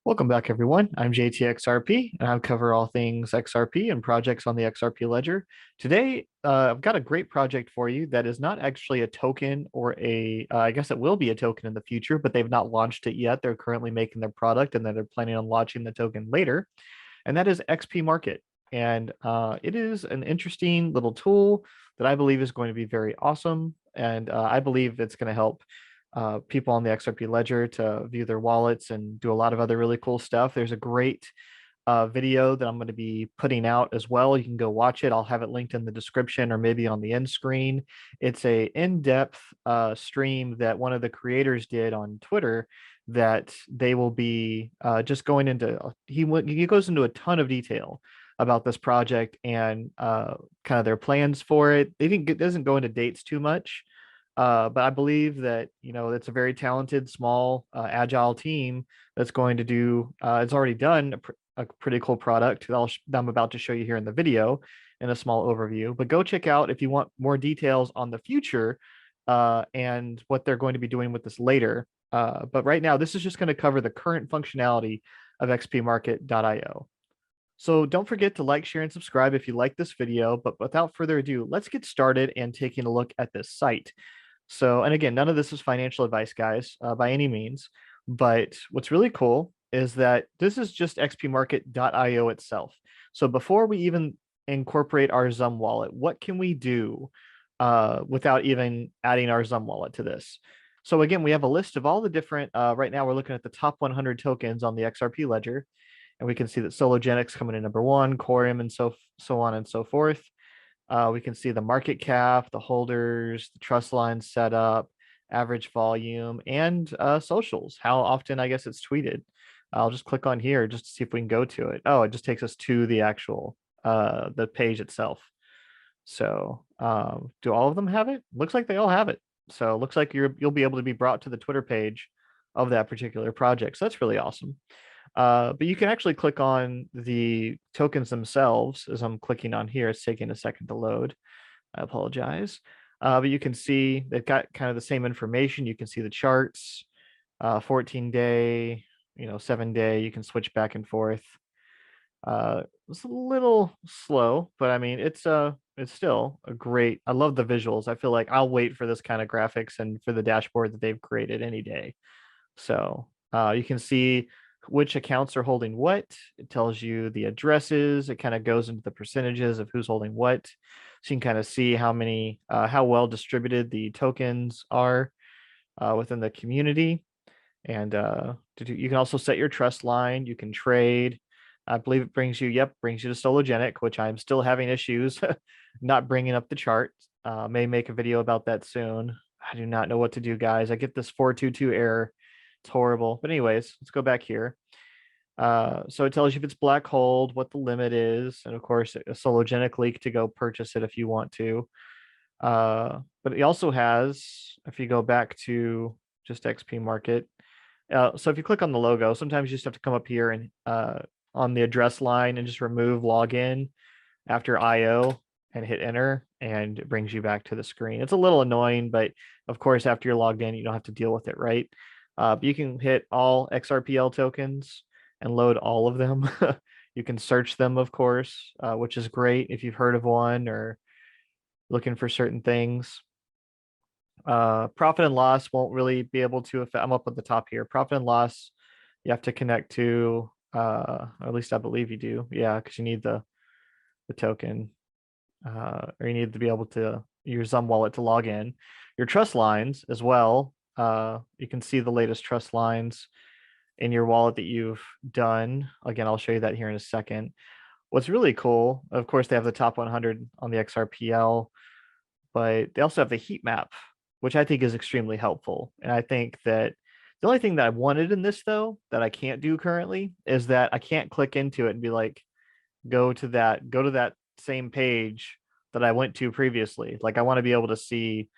Welcome back, everyone. I'm JTXRP, and I cover all things XRP and projects on the XRP ledger. Today, I've got a great project for you that is not actually a token or I guess it will be a token in the future, but they've not launched it yet. They're currently making their product, and then they're planning on launching the token later, and that is XPMarket. And it is an interesting little tool that I believe is going to be very awesome, and I believe it's going to help people on the XRP ledger to view their wallets and do a lot of other really cool stuff. There's a great video that I'm going to be putting out as well. You can go watch it. I'll have it linked in the description or maybe on the end screen. It's a in-depth stream that one of the creators did on Twitter that they will be just going into. He goes into a ton of detail about this project and kind of their plans for it. It doesn't go into dates too much, but I believe that it's a very talented, small, agile team that's going to do. It's already done a pretty cool product that I'm about to show you here in the video in a small overview. But go check out if you want more details on the future and what they're going to be doing with this later. But right now, this is just going to cover the current functionality of xpmarket.io. So don't forget to like, share, and subscribe if you like this video. But without further ado, let's get started and taking a look at this site. So, and again, none of this is financial advice, guys, by any means. But what's really cool is that this is just xpmarket.io itself. So before we even incorporate our Xumm wallet, what can we do without even adding our Xumm wallet to this? So again, we have a list of all the different, right now we're looking at the top 100 tokens on the XRP ledger. And we can see that Sologenix coming in number one, Corium, and so on and so forth. We can see the market cap, the holders, the trust line setup, average volume, and socials. How often, I guess, it's tweeted. I'll just click on here just to see if we can go to it. Oh, it just takes us to the actual the page itself. So do all of them have it? Looks like they all have it. So it looks like you'll be able to be brought to the Twitter page of that particular project. So that's really awesome. But you can actually click on the tokens themselves. As I'm clicking on here, it's taking a second to load. I apologize. But you can see they've got kind of the same information. You can see the charts, 14-day, 7-day. You can switch back and forth. It's a little slow, but I mean, it's still a great. I love the visuals. I feel like I'll wait for this kind of graphics and for the dashboard that they've created any day. So you can see which accounts are holding what. It tells you the addresses. It kind of goes into the percentages of who's holding what. So you can kind of see how well distributed the tokens are within the community. And you can also set your trust line. You can trade. I believe it brings you to Sologenic, which I'm still having issues not bringing up the chart. May make a video about that soon. I do not know what to do, guys. I get this 422 error. It's horrible. But anyways, let's go back here. So it tells you if it's black hold, what the limit is, and of course a Sologenic leak to go purchase it if you want to. But it also has, if you go back to just XPMarket, so if you click on the logo, sometimes you just have to come up here and on the address line and just remove login after IO and hit enter, and it brings you back to the screen. It's a little annoying, but of course, after you're logged in, you don't have to deal with it, right? But you can hit all XRPL tokens and load all of them. You can search them, of course, which is great if you've heard of one or looking for certain things. Profit and loss won't really be able to affect. I'm up at the top here. Profit and loss, you have to connect to, or at least I believe you do. Yeah, because you need the token, or you need to be able to use Xumm wallet to log in. Your trust lines as well. You can see the latest trust lines in your wallet that you've done. Again, I'll show you that here in a second. What's really cool, of course, they have the top 100 on the XRPL, but they also have the heat map, which I think is extremely helpful. And I think that the only thing that I wanted in this, though, that I can't do currently is that I can't click into it and be like, go to that same page that I went to previously. Like I want to be able to see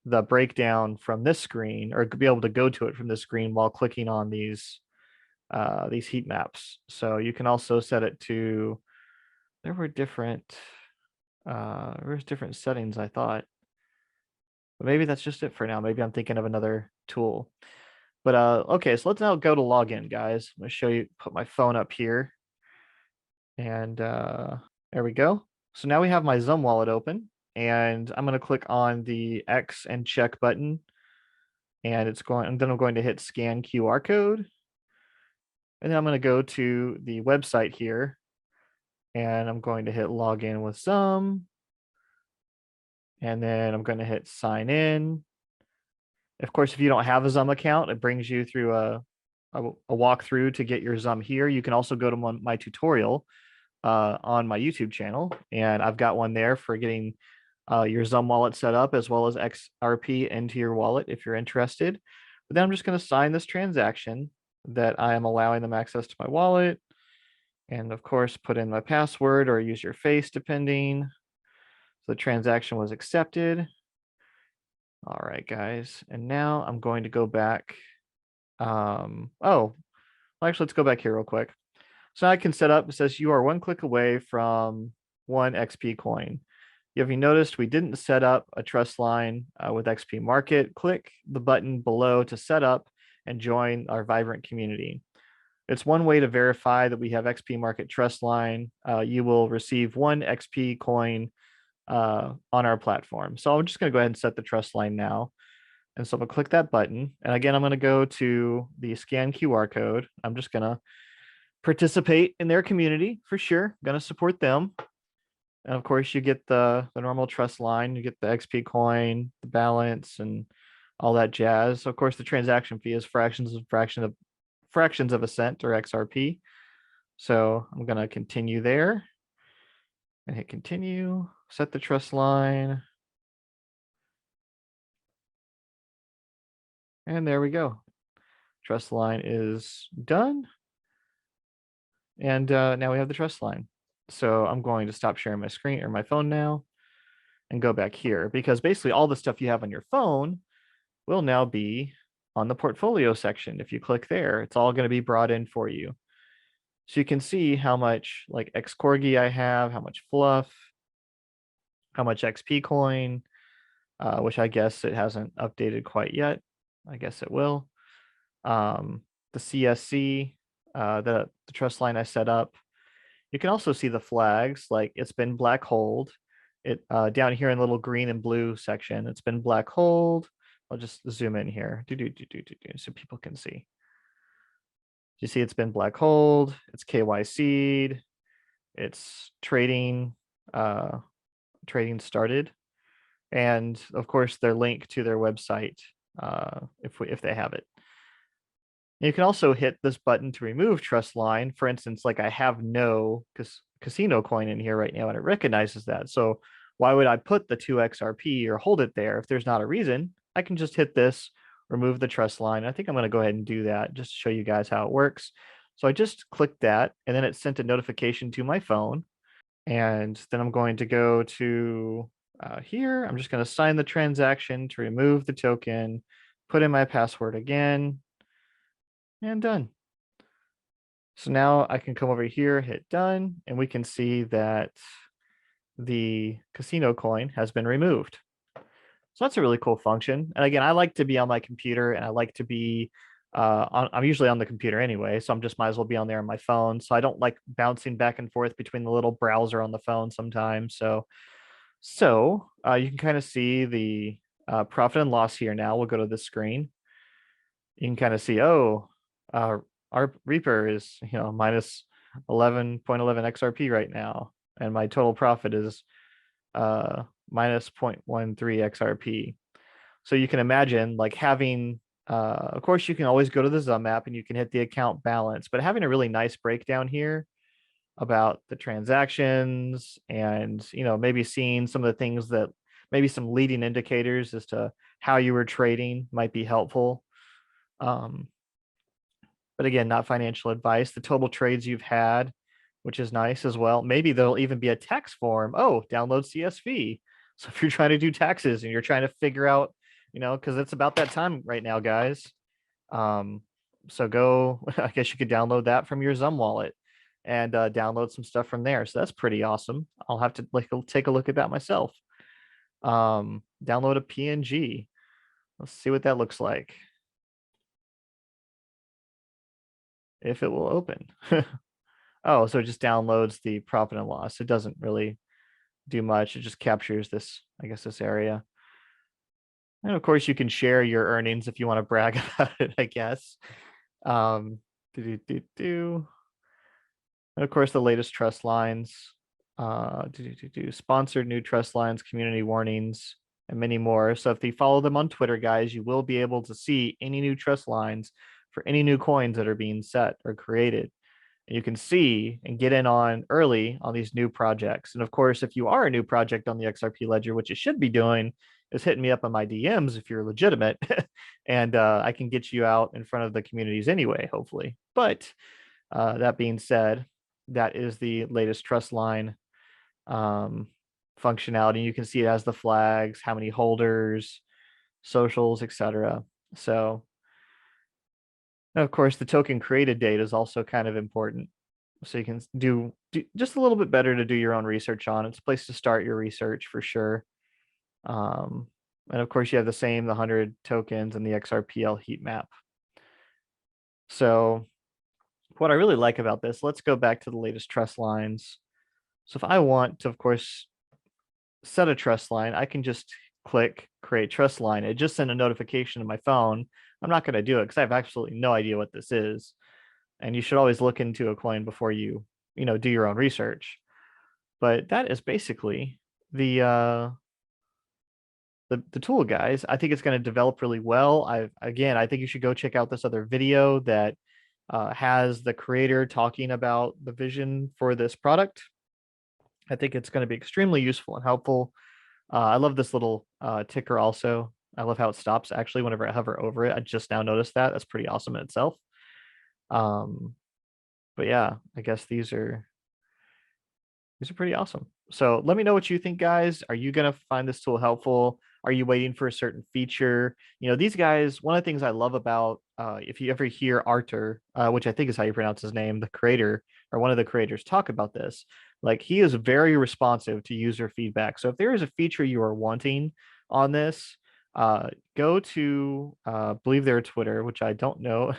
the breakdown from this screen or be able to go to it from this screen while clicking on these heat maps. So you can also set it to, there were different settings, I thought. But maybe that's just it for now. Maybe I'm thinking of another tool. But okay, so let's now go to login, guys. I'm gonna show you, put my phone up here, and there we go. So now we have my Xumm wallet open, and I'm gonna click on the X and check button, and and then I'm going to hit scan QR code, and then I'm gonna go to the website here, and I'm going to hit login with Xumm, and then I'm going to hit sign in. Of course, if you don't have a Xumm account, it brings you through a walkthrough to get your Xumm here. You can also go to my tutorial on my YouTube channel, and I've got one there for getting your Xumm wallet set up as well as XRP into your wallet if you're interested. But then I'm just going to sign this transaction that I am allowing them access to my wallet. And of course, put in my password or use your face depending. So the transaction was accepted. All right, guys. And now I'm going to go back. Oh, well, actually, let's go back here real quick. So I can set up, it says you are one click away from one XP coin. Have you noticed we didn't set up a trust line with XPMarket? Click the button below to set up and join our vibrant community. It's one way to verify that we have XPMarket trust line. You will receive one XP coin on our platform. So I'm just going to go ahead and set the trust line now. And so I'm going to click that button. And again, I'm going to go to the scan QR code. I'm just going to participate in their community for sure. Going to support them. And of course, you get the normal trust line. You get the XP coin, the balance, and all that jazz. Of course, the transaction fee is fractions of a cent or XRP. So I'm going to continue there and hit continue, set the trust line. And there we go. Trust line is done. And now we have the trust line. So I'm going to stop sharing my screen or my phone now and go back here because basically all the stuff you have on your phone will now be on the portfolio section. If you click there, it's all going to be brought in for you. So you can see how much like X Corgi I have, how much fluff, how much XP coin, which I guess it hasn't updated quite yet. I guess it will. The CSC, the trust line I set up. You can also see the flags, like it's been black holed. It down here in the little green and blue section, it's been black hold. I'll just zoom in here, so people can see. You see it's been black hold, it's KYC'd, it's trading, trading started. And of course, their link to their website if they have it. You can also hit this button to remove trust line. For instance, like I have no casino coin in here right now, and it recognizes that. So why would I put the 2XRP or hold it there if there's not a reason? I can just hit this, remove the trust line. I think I'm going to go ahead and do that just to show you guys how it works. So I just clicked that, and then it sent a notification to my phone. And then I'm going to go to here. I'm just going to sign the transaction to remove the token, put in my password again, and done. So now I can come over here, hit done, and we can see that the casino coin has been removed. So that's a really cool function. And again, I like to be on my computer and I like to be, I'm usually on the computer anyway, so I'm just might as well be on there on my phone. So I don't like bouncing back and forth between the little browser on the phone sometimes. So you can kind of see the profit and loss here now. We'll go to this screen. You can kind of see, oh, our Reaper is, minus 11.11 XRP right now. And my total profit is minus 0.13 XRP. So you can imagine like having, of course, you can always go to the Xumm app and you can hit the account balance, but having a really nice breakdown here about the transactions and, maybe seeing some of the things that maybe some leading indicators as to how you were trading might be helpful. But again, not financial advice. The total trades you've had, which is nice as well. Maybe there'll even be a tax form. Oh, download CSV. So if you're trying to do taxes and you're trying to figure out, because it's about that time right now, guys. So go, I guess you could download that from your Xumm wallet and download some stuff from there. So that's pretty awesome. I'll have to take a look at that myself. Download a PNG. Let's see what that looks like. if it will open. Oh, so it just downloads the profit and loss. It doesn't really do much. It just captures this, I guess, this area. And of course, you can share your earnings if you want to brag about it, I guess. Um, do, do, do, do. And of course, the latest trust lines, sponsored new trust lines, community warnings, and many more. So if you follow them on Twitter, guys, you will be able to see any new trust lines for any new coins that are being set or created. And you can see and get in on early on these new projects. And of course, if you are a new project on the XRP ledger, which you should be doing, is hitting me up on my DMs if you're legitimate, and I can get you out in front of the communities anyway, hopefully. But that being said, that is the latest trust line functionality. You can see it has the flags, how many holders, socials, etc. So, of course, the token created date is also kind of important. So you can do just a little bit better to do your own research on. It's a place to start your research for sure. And of course, you have the 100 tokens and the XRPL heat map. So what I really like about this, let's go back to the latest trust lines. So if I want to, of course, set a trust line, I can just click create trust line. It just sent a notification to my phone. I'm not going to do it because I have absolutely no idea what this is. And you should always look into a coin before you do your own research. But that is basically the tool, guys. I think it's going to develop really well. I think you should go check out this other video that has the creator talking about the vision for this product. I think it's going to be extremely useful and helpful. I love this little ticker also. I love how it stops actually whenever I hover over it. I just now noticed that. That's pretty awesome in itself. But yeah, I guess these are pretty awesome. So let me know what you think, guys. Are you going to find this tool helpful? Are you waiting for a certain feature? These guys, one of the things I love about, if you ever hear Arthur, which I think is how you pronounce his name, the creator or one of the creators talk about this, like he is very responsive to user feedback. So if there is a feature you are wanting on this, go to, believe their Twitter, which I don't know.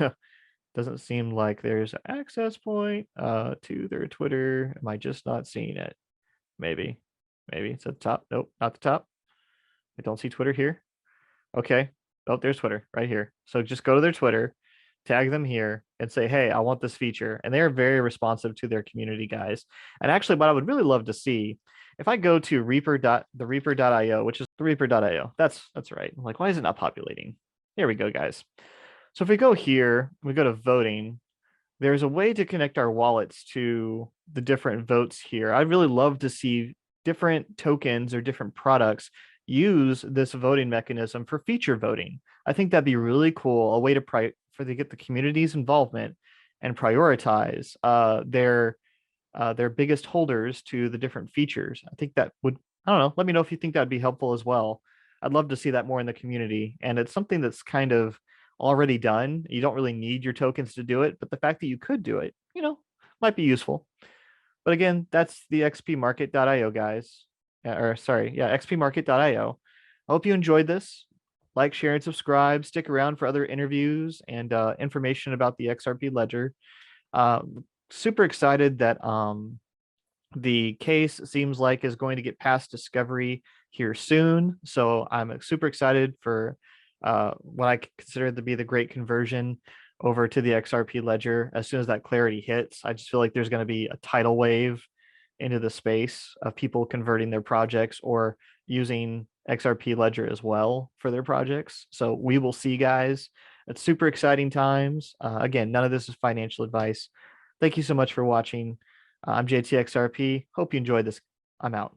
Doesn't seem like there's an access point to their Twitter. Am I just not seeing it? Maybe it's at the top. Nope, not the top. I don't see Twitter here. Okay. Oh, there's Twitter right here. So just go to their Twitter, tag them here, and say, hey, I want this feature. And they're very responsive to their community, guys. And actually, what I would really love to see, if I go to the reaper.io, which is the reaper.io, that's right. I'm like, why is it not populating? Here we go, guys. So if we go here, we go to voting, there's a way to connect our wallets to the different votes here. I'd really love to see different tokens or different products use this voting mechanism for feature voting. I think that'd be really cool, a way to get the community's involvement and prioritize their biggest holders to the different features. I think that would, I don't know, let me know if you think that'd be helpful as well. I'd love to see that more in the community. And it's something that's kind of already done. You don't really need your tokens to do it, but the fact that you could do it, might be useful. But again, that's the XPMarket.io, guys. Or sorry, yeah, XPMarket.io. I hope you enjoyed this. Like, share, and subscribe. Stick around for other interviews and information about the XRP ledger. Super excited that the case seems like is going to get past discovery here soon. So I'm super excited for what I consider to be the great conversion over to the XRP ledger. As soon as that clarity hits, I just feel like there's going to be a tidal wave into the space of people converting their projects or using XRP ledger as well for their projects. So we will see, guys. It's super exciting times. Again, none of this is financial advice. Thank you so much for watching. I'm JTXRP. Hope you enjoyed this. I'm out.